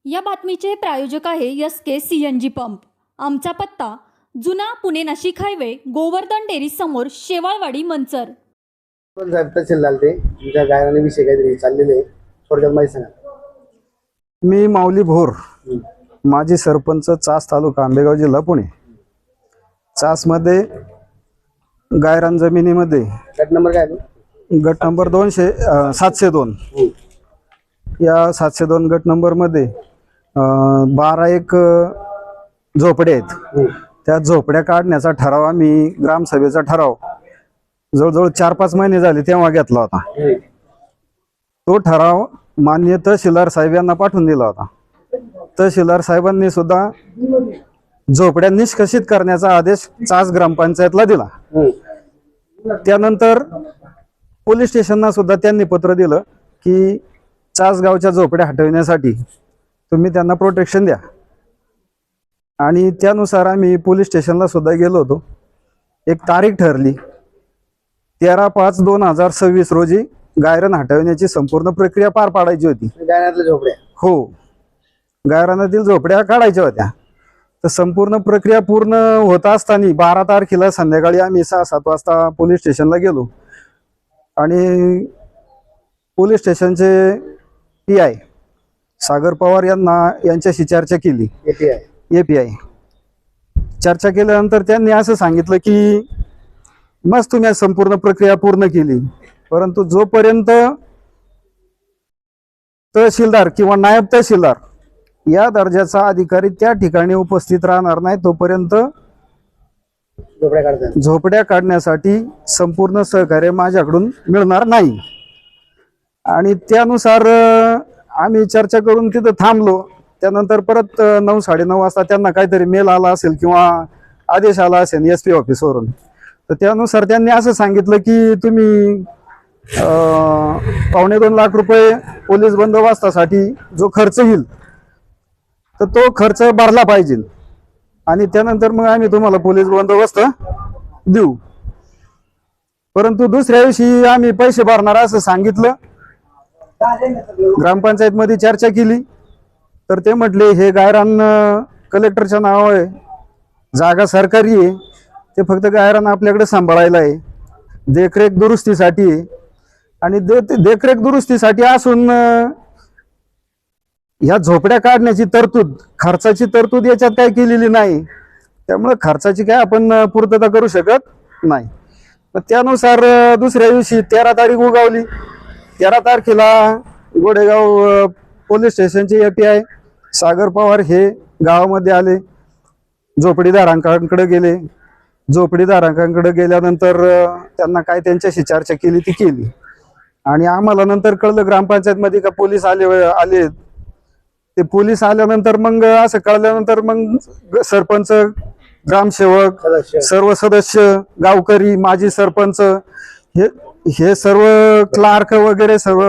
या बातमीचे प्रायोजक आहे एस.के. CNG pump. आमचा पत्ता जुना पुणे नाशिक हायवे, गोवर्धन डेअरी समोर, शेवाळवाडी, मंचर. पण साहेब तहसील झाले तुमच्या गायराने विषय काहीतरी चाललेले आहे. थोडक्यात माहिती सांगा. मी माऊली भोर, माजी सरपंच, चास तालुका, आंबेगाव जिल्हा, पुणे. चासमध्ये गायरान जमिनीमध्ये गट नंबर काय आहे? गट नंबर 702. या 702 गट नंबरमध्ये 12 एक झोपडे आहेत. त्या झोपड्या काढण्याचा ठराव आम्ही, ग्रामसभेचा ठराव जवळजवळ 4-5 महिने झाले तेव्हा घेतला होता. तो ठराव माननीय तहसीलदार साहेब यांना पाठवून दिला होता. तहसीलदार साहेबांनी सुद्धा झोपड्या निष्कासित करण्याचा आदेश चास ग्रामपंचायतला दिला. त्यानंतर पोलीस स्टेशनला सुद्धा त्यांनी पत्र दिलं की चास गावच्या झोपड्या हटविण्यासाठी तुम्ही त्यांना प्रोटेक्शन द्या. आणि त्यानुसार आम्ही पोलीस स्टेशनला सुद्धा गेलो होतो. एक तारीख ठरली 13/5/2026 रोजी गायरान हटविण्याची संपूर्ण प्रक्रिया पार पाडायची होती. गायरानातल्या झोपड्या? हो, गायरानातील झोपड्या काढायच्या होत्या. तर संपूर्ण प्रक्रिया पूर्ण होत असताना 12 तारखेला संध्याकाळी आम्ही 6-7 वाजता पोलीस स्टेशनला गेलो आणि पोलीस स्टेशनचे PI सागर पवार यांच्याशी चर्चा केली. API चर्चा केल्यानंतर त्यांनी असं सांगितलं की मस्त तुम्ही संपूर्ण प्रक्रिया पूर्ण केली, परंतु जोपर्यंत तहसीलदार किंवा नायब तहसीलदार या दर्जाचा अधिकारी त्या ठिकाणी उपस्थित राहणार नाही तोपर्यंत झोपड्या काढण्यासाठी संपूर्ण सहकार्य माझ्याकडून मिळणार नाही. आणि त्यानुसार आम्ही चर्चा करून तिथं थांबलो. त्यानंतर परत 9-9:30 वाजता त्यांना काहीतरी मेल आला असेल किंवा आदेश आला असेल SP ऑफिसवरून. तर त्यानुसार त्यांनी असं सांगितलं की तुम्ही 2.25 लाख रुपये पोलीस बंदोबस्तासाठी जो खर्च येईल तर तो खर्च भरला पाहिजे आणि त्यानंतर मग आम्ही तुम्हाला पोलीस बंदोबस्त देऊ. परंतु दुसऱ्या दिवशी आम्ही पैसे भरणार असं सांगितलं. ग्रामपंचायत मध्ये चर्चा केली तर ते म्हटले हे गायरान कलेक्टरच्या नाव आहे, जागा सरकारी आहे, ते फक्त गायरान आपल्याकडे सांभाळायला आहे, देखरेख दुरुस्तीसाठी आहे. आणि देखरेख दुरुस्तीसाठी असून ह्या झोपड्या काढण्याची तरतूद, खर्चाची तरतूद याच्यात काही केलेली नाही. त्यामुळे खर्चाची काय आपण पूर्तता करू शकत नाही. त्यानुसार दुसऱ्या दिवशी 13 तारीख उगावली. 13 तारखेला गोडेगाव पोलीस स्टेशनचे API सागर पवार हे गावामध्ये आले, झोपडीधारकांकडे गेले. झोपडीधारकांकडे गेल्यानंतर त्यांना काय त्यांच्याशी चर्चा केली ती केली. आणि आम्हाला नंतर कळलं ग्रामपंचायतमध्ये का पोलीस आले. ते पोलीस आल्यानंतर मग असं कळल्यानंतर मग सरपंच, ग्रामसेवक, सर्व सदस्य, गावकरी, माजी सरपंच हे सर्व क्लार्क वगैरे सर्व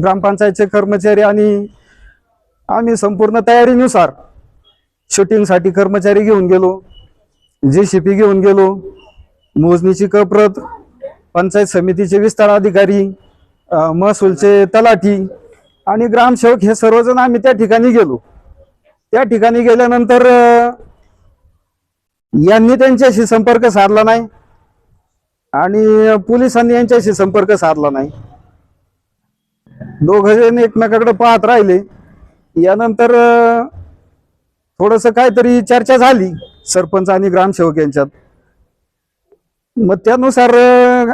ग्रामपंचायतचे कर्मचारी आणि आम्ही संपूर्ण तयारीनुसार शूटिंगसाठी कर्मचारी घेऊन गेलो, JCP घेऊन गेलो, मोजणीची कप्रत, पंचायत समितीचे विस्तार अधिकारी, महसूलचे तलाठी आणि ग्रामसेवक हे सर्वजण आम्ही त्या ठिकाणी गेलो. त्या ठिकाणी गेल्यानंतर यांनी त्यांच्याशी संपर्क साधला नाही आणि पोलिसांनी यांच्याशी संपर्क साधला नाही. दोघजण एकमेकाकडे पाहत राहिले. यानंतर थोडस काहीतरी चर्चा झाली सरपंच आणि ग्रामसेवक यांच्यात. मग त्यानुसार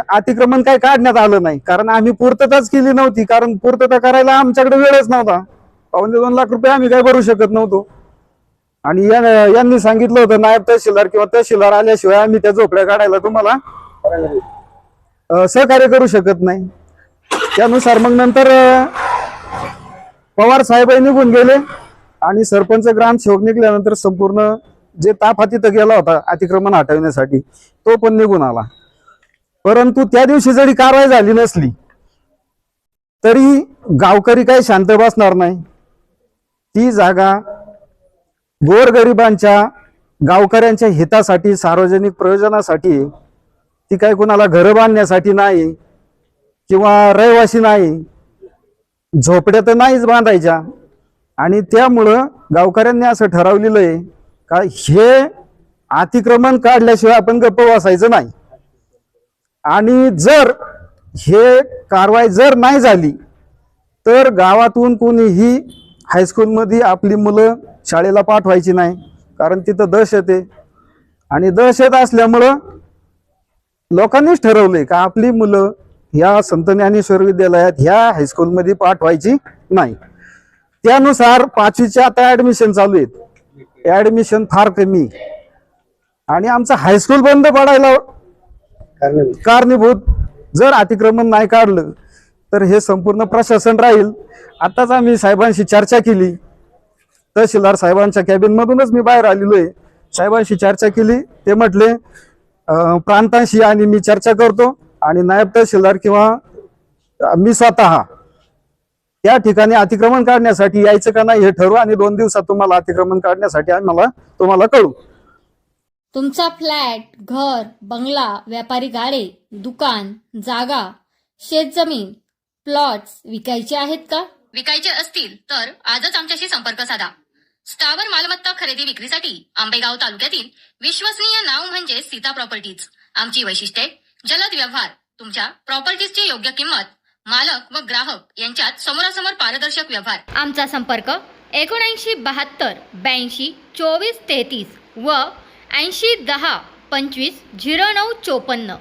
अतिक्रमण काही काढण्यात आलं नाही, कारण आम्ही पूर्तताच केली नव्हती. कारण पूर्तता करायला आमच्याकडे वेळच नव्हता. 2.25 लाख रुपये आम्ही काय भरू शकत नव्हतो. आणि यांनी सांगितलं होतं नायब तहसीलदार किंवा तहसीलदार आल्याशिवाय आम्ही त्या झोपड्या काढायला तुम्हाला सहकार्य करू शकत नाही. त्यानुसार मग नंतर पवार साहेब निघून गेले आणि सरपंच, ग्रामसेवक निघाल्यानंतर संपूर्ण जे ताफा तिथं गेला होता अतिक्रमण हटवण्यासाठी तो पण निघून आला. परंतु त्या दिवशी जरी कारवाई झाली नसली तरी गावकरी काही शांत बसणार नाही. ती जागा गोरगरिबांच्या, गावकऱ्यांच्या हितासाठी, सार्वजनिक प्रयोजनासाठी, ती काही कोणाला घरं बांधण्यासाठी नाही किंवा रहिवासी नाही. झोपड्या तर नाहीच बांधायच्या आणि त्यामुळं गावकऱ्यांनी असं ठरवलेलं आहे का हे अतिक्रमण काढल्याशिवाय आपण गप्प बसायचं नाही. आणि जर हे कारवाई जर नाही झाली तर गावातून कोणीही हायस्कूलमध्ये आपली मुलं शाळेला पाठवायची नाही, कारण तिथं दहशत आहे. आणि दहशत असल्यामुळं लोकांनीच ठरवलंय का आपली मुलं ह्या संत ज्ञानेश्वर विद्यालयात ह्या हायस्कूलमध्ये पाठवायची नाही. त्यानुसार 5वीचे आता ऍडमिशन चालू आहेत, ऍडमिशन फार कमी आणि आमचं हायस्कूल बंद पडायला कारणीभूत जर अतिक्रमण नाही काढलं तर हे संपूर्ण प्रशासन राहील. आताच आम्ही साहेबांशी चर्चा केली, तहसीलदार साहेबांच्या कॅबिन मधूनच मी बाहेर आलेलो आहे. साहेबांशी चर्चा केली, ते म्हटले प्रांतांशी आणि मी चर्चा करतो आणि नायब तहसीलदार किंवा मी स्वतः त्या ठिकाणी अतिक्रमण काढण्यासाठी यायचं का नाही हे ठरवू आणि 2 दिवसात तुम्हाला अतिक्रमण काढण्यासाठी तुम्हाला कळू. तुमचा फ्लॅट, घर, बंगला, व्यापारी गाडे, दुकान, जागा, शेतजमीन, प्लॉट्स विकायचे आहेत का? विकायचे असतील तर आजच आमच्याशी संपर्क साधा. स्थावर मालमत्ता खरेदी विक्रीसाठी आंबेगाव तालुक्यातील विश्वसनीय नाव म्हणजे सीता प्रॉपर्टीज. आमची वैशिष्ट्ये: जलद व्यवहार, तुमच्या प्रॉपर्टीजची योग्य किंमत, मालक व ग्राहक यांच्यात समोरासमोर पारदर्शक व्यवहार. आमचा संपर्क 7972 82 24 33 व 80 10 25 09 54.